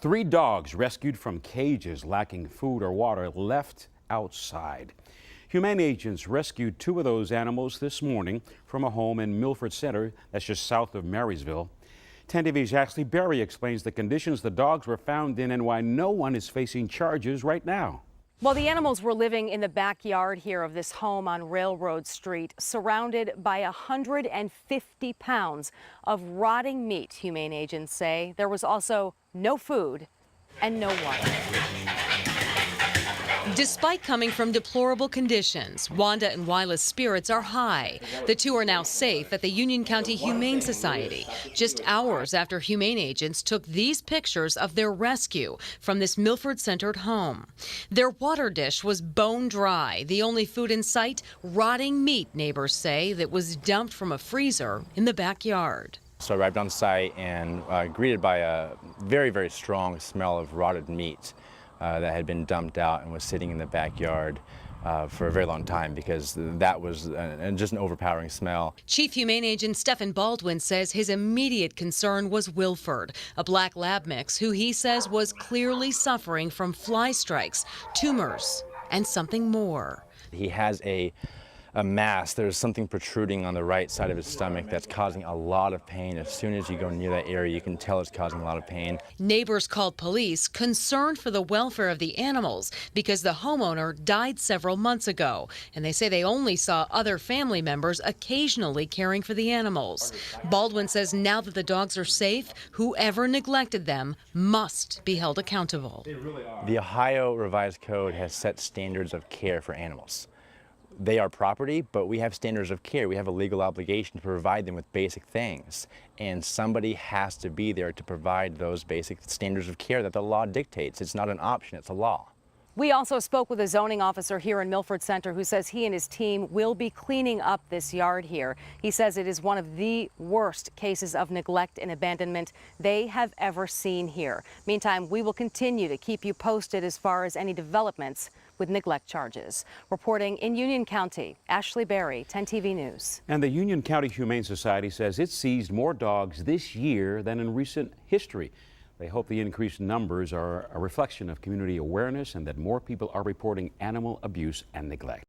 3 dogs rescued from cages lacking food or water left outside. Humane agents rescued 2 of those animals this morning from a home in Milford Center, that's just south of Marysville. 10 TV's Ashley Berry explains the conditions the dogs were found in and why no one is facing charges right now. Well, the animals were living in the backyard here of this home on Railroad Street, surrounded by 150 pounds of rotting meat, humane agents say. There was also no food and no water. Despite coming from deplorable conditions, Wanda and Wyla's spirits are high. The 2 are now safe at the Union County Humane Society, just hours after humane agents took these pictures of their rescue from this Milford-centered home. Their water dish was bone dry. The only food in sight, rotting meat, neighbors say, that was dumped from a freezer in the backyard. So I arrived on site and greeted by a very, very strong smell of rotted meat. That had been dumped out and was sitting in the backyard for a very long time because that was just an overpowering smell. Chief Humane Agent Stephen Baldwin says his immediate concern was Wilford, a black lab mix who he says was clearly suffering from fly strikes, tumors, and something more. He has a mass. There's something protruding on the right side of his stomach that's causing a lot of pain. As soon as you go near that area, you can tell it's causing a lot of pain. Neighbors called police concerned for the welfare of the animals because the homeowner died several months ago, and they say they only saw other family members occasionally caring for the animals. Baldwin says now that the dogs are safe, whoever neglected them must be held accountable. The Ohio Revised Code has set standards of care for animals. They are property, but we have standards of care. We have a legal obligation to provide them with basic things. And somebody has to be there to provide those basic standards of care that the law dictates. It's not an option, it's a law. We also spoke with a zoning officer here in Milford Center who says he and his team will be cleaning up this yard here. He says it is one of the worst cases of neglect and abandonment they have ever seen here. Meantime, we will continue to keep you posted as far as any developments with neglect charges. Reporting in Union County, Ashley Berry, 10 TV News. And the Union County Humane Society says it seized more dogs this year than in recent history. They hope the increased numbers are a reflection of community awareness and that more people are reporting animal abuse and neglect.